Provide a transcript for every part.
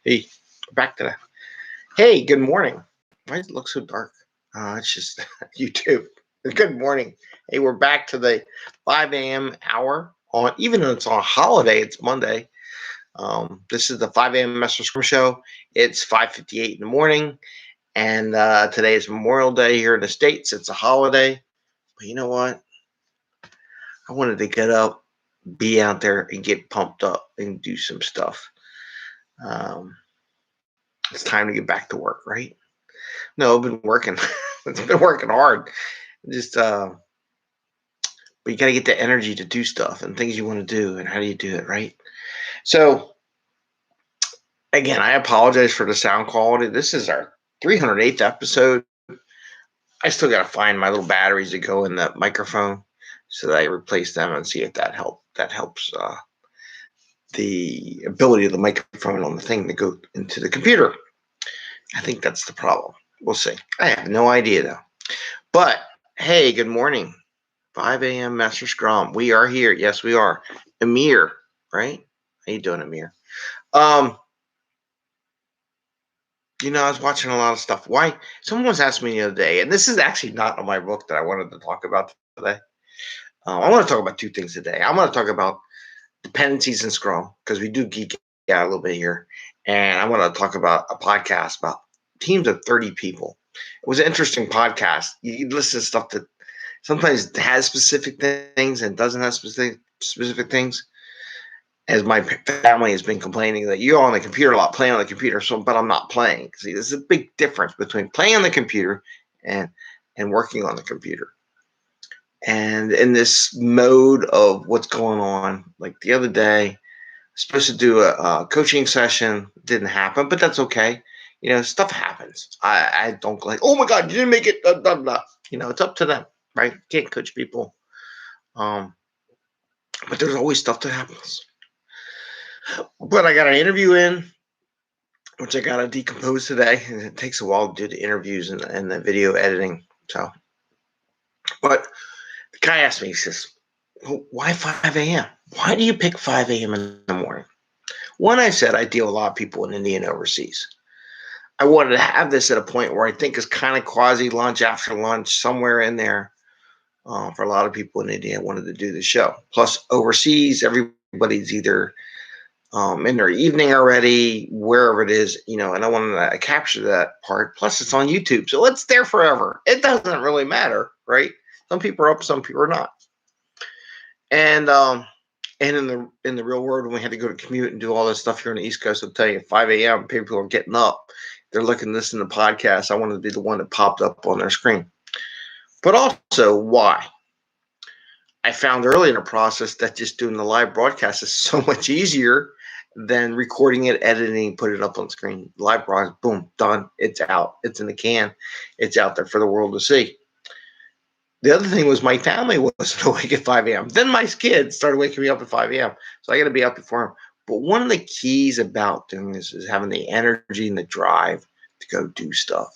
Hey, back to that. Hey, good morning. Why does it look so dark? It's just YouTube. Good morning. Hey, we're back to the 5 a.m. hour. Even though it's on a holiday, it's Monday. This is the 5 a.m. Mester Scrum Show. It's 5:58 in the morning, and today is Memorial Day here in the States. It's a holiday. But you know what? I wanted to get up, be out there, and get pumped up and do some stuff. Um, it's time to get back to work, right? No, I've been working. It's been working hard. Just but you got to get the energy to do stuff and things you want to do, and how do you do it, right? So again, I apologize for the sound quality. This is our 308th episode. I still got to find my little batteries that go in the microphone, so that I replace them and see if that helps the ability of the microphone on the thing to go into the computer. I think that's the problem. We'll see. I have no idea though. But hey, good morning. 5 a.m. Mester Scrum. We are here. Yes, we are. Amir, right? How you doing, Amir? Um, I was watching a lot of stuff. Why? Someone was asking me the other day, and this is actually not on my book that I wanted to talk about today. I want to talk about two things today. I want to talk about dependencies in Scrum, because we do geek out a little bit here. And I want to talk about a podcast about teams of 30 people. It was an interesting podcast. You listen to stuff that sometimes has specific things and doesn't have specific things. As my family has been complaining that you're on the computer a lot, playing on the computer, but I'm not playing. See, there's a big difference between playing on the computer and working on the computer. And in this mode of what's going on, like the other day, supposed to do a coaching session, didn't happen, but that's okay. Stuff happens. I don't like, oh my God, you didn't make it. Blah, blah, blah. It's up to them, right? Can't coach people. But there's always stuff that happens. But I got an interview in, which I got to decompose today, and it takes a while to do the interviews and the video editing. So, but the guy asked me, he says, well, why 5 a.m.? Why do you pick 5 a.m. in the morning? One, I said I deal with a lot of people in India and overseas. I wanted to have this at a point where I think is kind of quasi lunch, after lunch, somewhere in there. For a lot of people in India, I wanted to do the show. Plus, overseas, everybody's either in their evening already, wherever it is, and I wanted to capture that part. Plus, it's on YouTube, so it's there forever. It doesn't really matter, right? Some people are up, some people are not. And in the real world, when we had to go to commute and do all this stuff here on the East Coast, I'll tell you, 5 a.m., people are getting up. They're looking to listen to podcasts. I wanted to be the one that popped up on their screen. But also, why? I found early in the process that just doing the live broadcast is so much easier than recording it, editing, put it up on screen. Live broadcast, boom, done. It's out. It's in the can. It's out there for the world to see. The other thing was my family wasn't awake at 5 a.m. Then my kids started waking me up at 5 a.m. So I got to be up before them. But one of the keys about doing this is having the energy and the drive to go do stuff.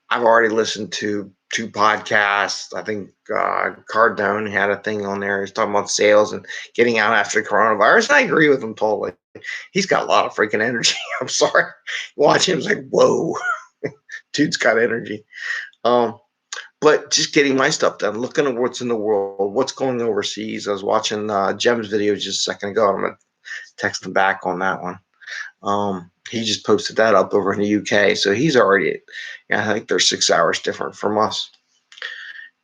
I've already listened to 2 podcasts. I think Cardone had a thing on there. He's talking about sales and getting out after the coronavirus. And I agree with him totally. He's got a lot of freaking energy. I'm sorry. Watch him, it's like, whoa. Dude's got energy. But just getting my stuff done, looking at what's in the world, what's going overseas. I was watching Jem's video just a second ago. I'm going to text him back on that one. He just posted that up over in the UK. So he's already, I think they're 6 hours different from us.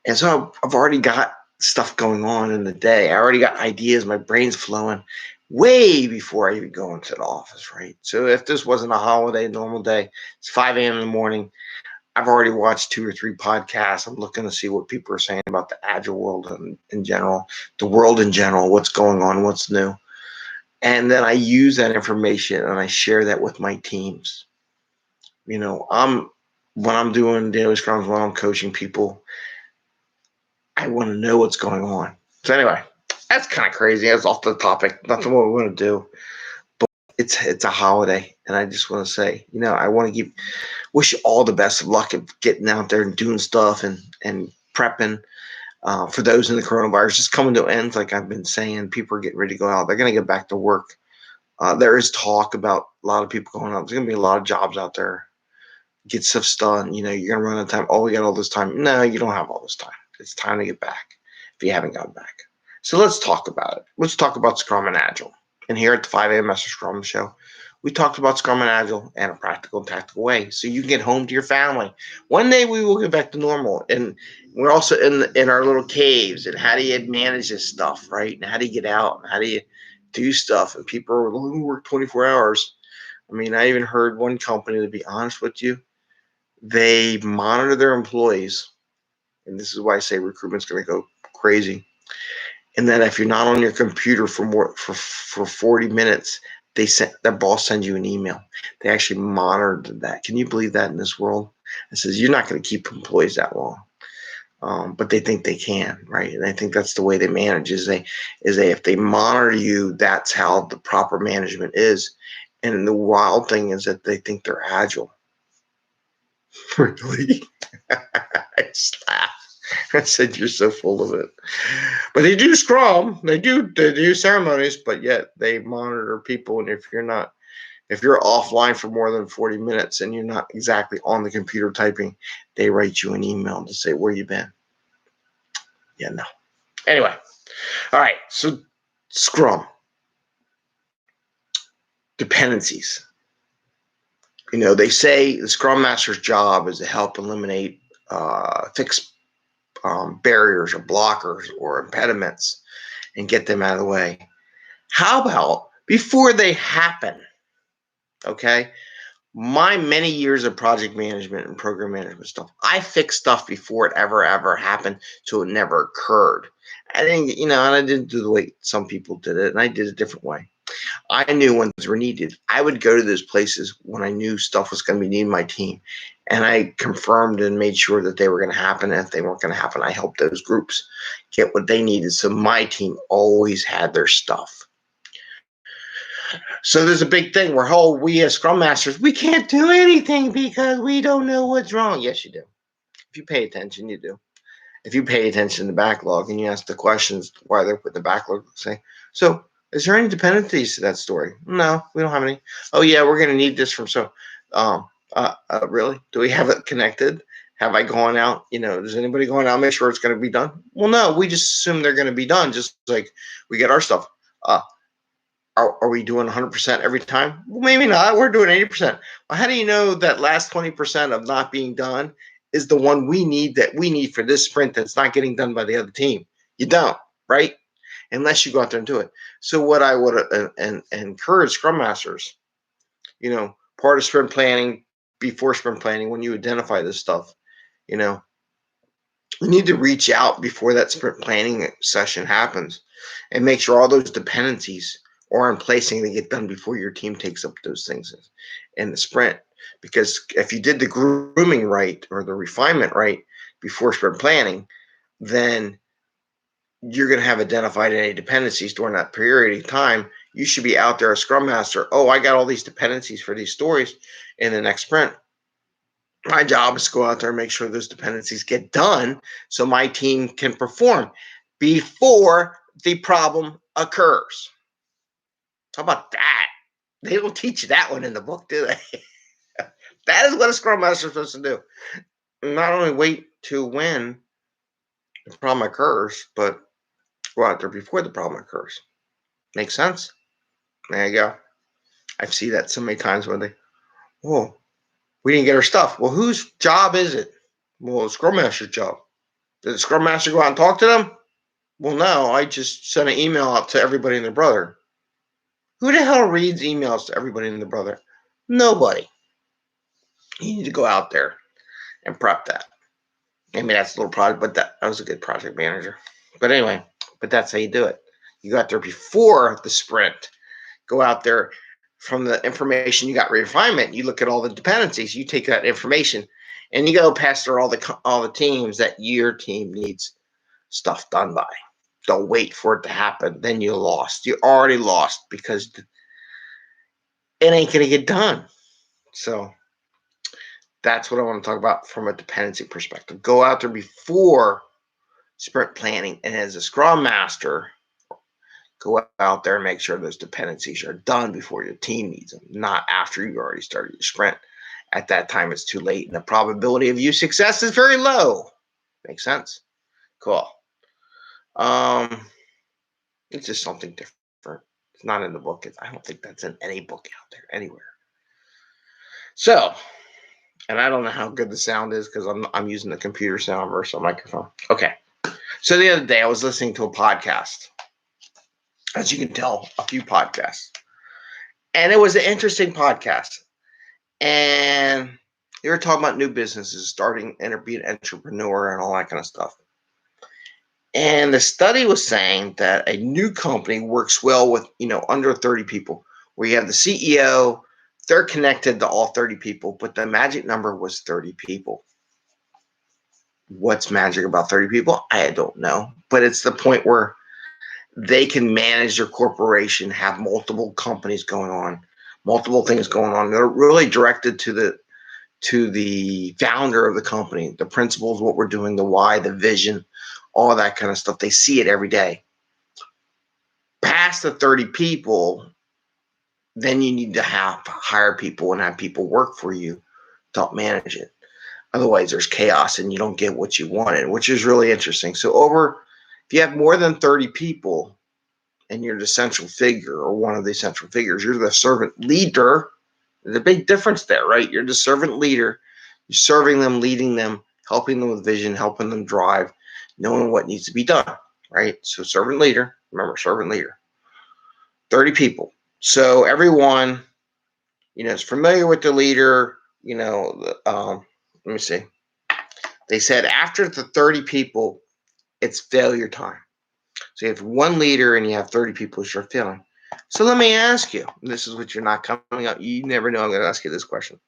And so I've already got stuff going on in the day. I already got ideas. My brain's flowing way before I even go into the office, right? So if this wasn't a holiday, normal day, it's 5 a.m. in the morning. I've already watched 2 or 3 podcasts. I'm looking to see what people are saying about the Agile world in general, the world in general, what's going on, what's new. And then I use that information and I share that with my teams. When I'm doing daily scrums, when I'm coaching people, I want to know what's going on. So anyway, that's kind of crazy. That's off the topic. Nothing what we're going to do. But it's a holiday. And I just want to say, I want to wish you all the best of luck at getting out there and doing stuff and prepping. For those in the coronavirus, it's coming to an end. Like I've been saying, people are getting ready to go out. They're going to get back to work There is talk about a lot of people going out. There's going to be a lot of jobs out there. Get stuff done. You're going to run out of time. Oh, we got all this time. No, you don't have all this time. It's time to get back if you haven't gotten back. So let's talk about it. Let's talk about Scrum and Agile. And here at the 5am Mester Scrum Show, we talked about Scrum and Agile in a practical and tactical way so you can get home to your family. One day we will get back to normal. And we're also in our little caves. And how do you manage this stuff, right? And how do you get out? And how do you do stuff? And people who work 24 hours. I mean, I even heard one company, to be honest with you, they monitor their employees. And this is why I say recruitment's going to go crazy. And then if you're not on your computer for 40 minutes, their boss sends you an email. They actually monitored that. Can you believe that in this world? It says you're not going to keep employees that long, but they think they can, right? And I think that's the way they manage. Is they if they monitor you, that's how the proper management is. And the wild thing is that they think they're agile. Really? I just laughed. I said, you're so full of it. But they do Scrum. They do ceremonies, but yet they monitor people. And if you're offline for more than 40 minutes and you're not exactly on the computer typing, they write you an email to say, where you been? Yeah, no. Anyway. All right. So Scrum. Dependencies. They say the Scrum Master's job is to help eliminate, fix barriers or blockers or impediments and get them out of the way. How about before they happen? Okay. My many years of project management and program management stuff, I fixed stuff before it ever happened, so it never occurred. I didn't, and I didn't do the way some people did it, and I did it a different way. I knew when things were needed. I would go to those places when I knew stuff was going to be needed my team, and I confirmed and made sure that they were going to happen. And if they weren't going to happen, I helped those groups get what they needed. So my team always had their stuff. So there's a big thing where, we as Scrum Masters, we can't do anything because we don't know what's wrong. Yes, you do. If you pay attention, you do. If you pay attention to the backlog and you ask the questions why they're putting the backlog, say, so is there any dependencies to that story? No, we don't have any. Oh yeah, we're going to need this from really? Do we have it connected? Have I gone out? Does anybody going out make sure it's going to be done? Well, no, we just assume they're going to be done, just like we get our stuff. Are we doing 100% every time? Well, maybe not. We're doing 80%. Well, how do you know that last 20% of not being done is the one we need for this sprint that's not getting done by the other team? You don't, right? Unless you go out there and do it. So what I would encourage Scrum Masters, part of sprint planning, before sprint planning, when you identify this stuff, you need to reach out before that sprint planning session happens and make sure all those dependencies are in place and they get done before your team takes up those things in the sprint. Because if you did the grooming right or the refinement right before sprint planning, then you're going to have identified any dependencies during that period of time. You should be out there as Scrum Master. Oh, I got all these dependencies for these stories in the next sprint. My job is to go out there and make sure those dependencies get done so my team can perform before the problem occurs. How about that? They don't teach you that one in the book, do they? That is what a Scrum Master is supposed to do. Not only wait to when the problem occurs, but go out there before the problem occurs. Make sense? There you go. I see that so many times when we didn't get our stuff. Well, whose job is it? Well, it's Scrum Master's job. Did the Scrum Master go out and talk to them? Well, no, I just sent an email out to everybody and their brother. Who the hell reads emails to everybody and their brother? Nobody. You need to go out there and prep that. Maybe that's a little project, but that was a good project manager. But anyway, that's how you do it. You go out there before the sprint. Go out there from the information you got refinement. You look at all the dependencies. You take that information and you go pass through all the teams that your team needs stuff done by. Don't wait for it to happen. Then you lost. You already lost because it ain't going to get done. So that's what I want to talk about from a dependency perspective. Go out there before sprint planning. And as a Scrum Master, Go out there and make sure those dependencies are done before your team needs them, not after you already started your sprint. At that time, it's too late, and the probability of you success is very low. Makes sense? Cool. It's just something different. It's not in the book. I don't think that's in any book out there anywhere. So, and I don't know how good the sound is because I'm using the computer sound versus a microphone. Okay. So the other day I was listening to a podcast. As you can tell, a few podcasts. And it was an interesting podcast. And they were talking about new businesses, starting and being an entrepreneur and all that kind of stuff. And the study was saying that a new company works well with, under 30 people, where you have the CEO, they're connected to all 30 people, but the magic number was 30 people. What's magic about 30 people? I don't know. But it's the point where they can manage their corporation, have multiple companies going on, multiple things going on. They're really directed to the founder of the company, the principles, what we're doing, the why, the vision, all that kind of stuff. They see it every day. Past the 30 people, then you need to hire people and have people work for you to help manage it. Otherwise, there's chaos and you don't get what you wanted, which is really interesting. So if you have more than 30 people and you're the central figure or one of the central figures, you're the servant leader. There's a big difference there, right? You're the servant leader. You're serving them, leading them, helping them with vision, helping them drive, knowing what needs to be done, right? So servant leader, remember, servant leader. 30 people. So everyone, is familiar with the leader, let me see. They said after the 30 people, it's failure time. So you have one leader and you have 30 people who are failing. So let me ask you, this is what you're not coming up. You never know I'm going to ask you this question.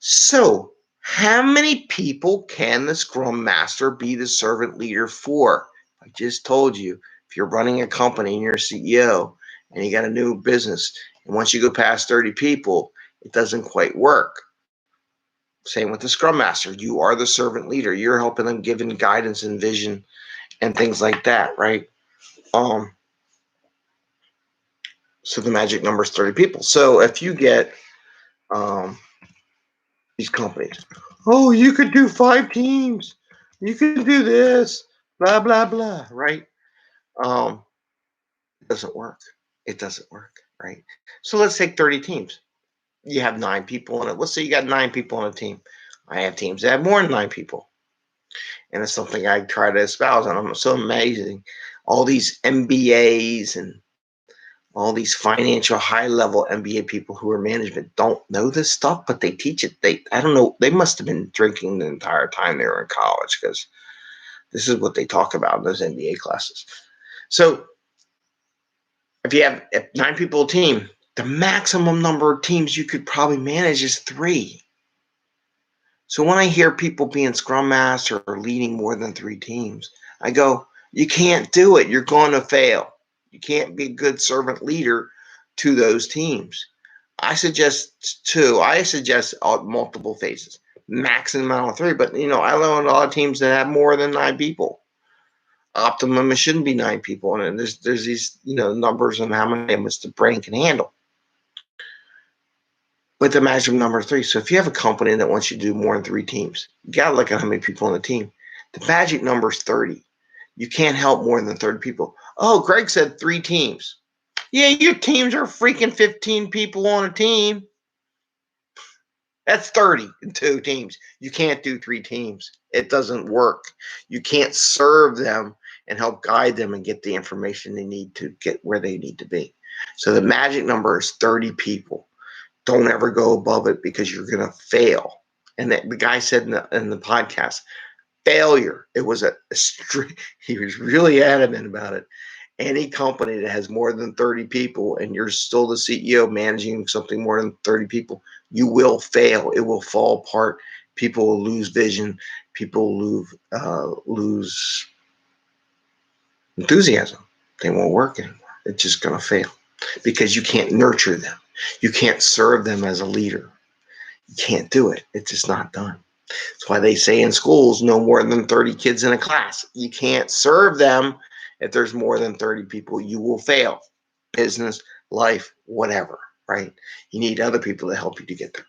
So how many people can the Scrum Master be the servant leader for? I just told you, if you're running a company and you're a CEO and you got a new business, and once you go past 30 people, it doesn't quite work. Same with the Scrum Master. You are the servant leader. You're helping them, giving guidance and vision and things like that, right? So the magic number is 30 people. So if you get these companies, oh, you could do 5 teams. You could do this, blah, blah, blah, right? It doesn't work. It doesn't work, right? So let's take 30 teams. You have 9 people in it. Let's say you got 9 people on a team. I have teams that have more than 9 people. And it's something I try to espouse, and I'm so amazing. All these MBAs and all these financial high-level MBA people who are management don't know this stuff, but they teach it. I don't know. They must have been drinking the entire time they were in college, because this is what they talk about in those MBA classes. So if you have 9 people a team, the maximum number of teams you could probably manage is 3. So when I hear people being Scrum Master or leading more than 3 teams, I go, you can't do it. You're going to fail. You can't be a good servant leader to those teams. I suggest 2. I suggest multiple phases, maximum amount of 3. But, I know a lot of teams that have more than 9 people. Optimum, it shouldn't be 9 people. And there's these, numbers on how many of them the brain can handle. But the maximum number of 3. So if you have a company that wants you to do more than 3 teams, you got to look at how many people on the team. The magic number is 30. You can't help more than 30 people. Oh, Greg said 3 teams. Yeah, your teams are freaking 15 people on a team. That's 30 in 2 teams. You can't do 3 teams. It doesn't work. You can't serve them and help guide them and get the information they need to get where they need to be. So the magic number is 30 people. Don't ever go above it, because you're going to fail. And the guy said in the podcast, failure. It was he was really adamant about it. Any company that has more than 30 people and you're still the CEO managing something more than 30 people, you will fail. It will fall apart. People will lose vision. People will lose enthusiasm. They won't work anymore. It's just going to fail because you can't nurture them. You can't serve them as a leader. You can't do it. It's just not done. That's why they say in schools, no more than 30 kids in a class. You can't serve them if there's more than 30 people, you will fail. Business, life, whatever, right? You need other people to help you to get there.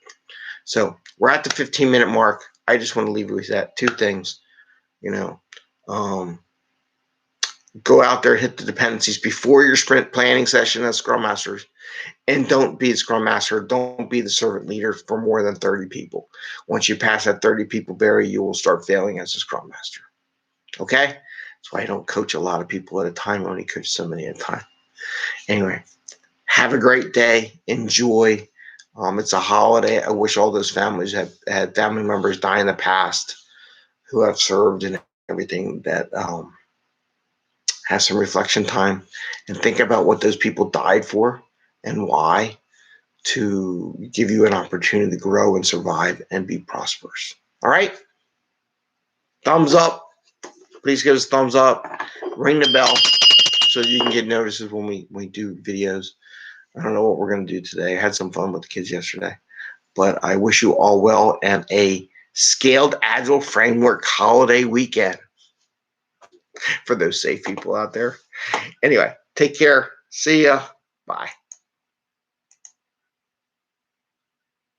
So we're at the 15-minute mark. I just want to leave you with that. Two things, go out there, hit the dependencies before your sprint planning session as Scrum Masters, and don't be a Scrum Master. Don't be the servant leader for more than 30 people. Once you pass that 30 people barrier, you will start failing as a Scrum Master. Okay? That's why I don't coach a lot of people at a time. I only coach so many at a time. Anyway, have a great day. Enjoy. It's a holiday. I wish all those families had family members die in the past who have served and everything, that have some reflection time and think about what those people died for and why, to give you an opportunity to grow and survive and be prosperous. All right? Thumbs up. Please give us a thumbs up. Ring the bell so you can get notices when we do videos. I don't know what we're going to do today. I had some fun with the kids yesterday. But I wish you all well and a scaled Agile framework holiday weekend for those safe people out there. Anyway, take care. See ya. Bye.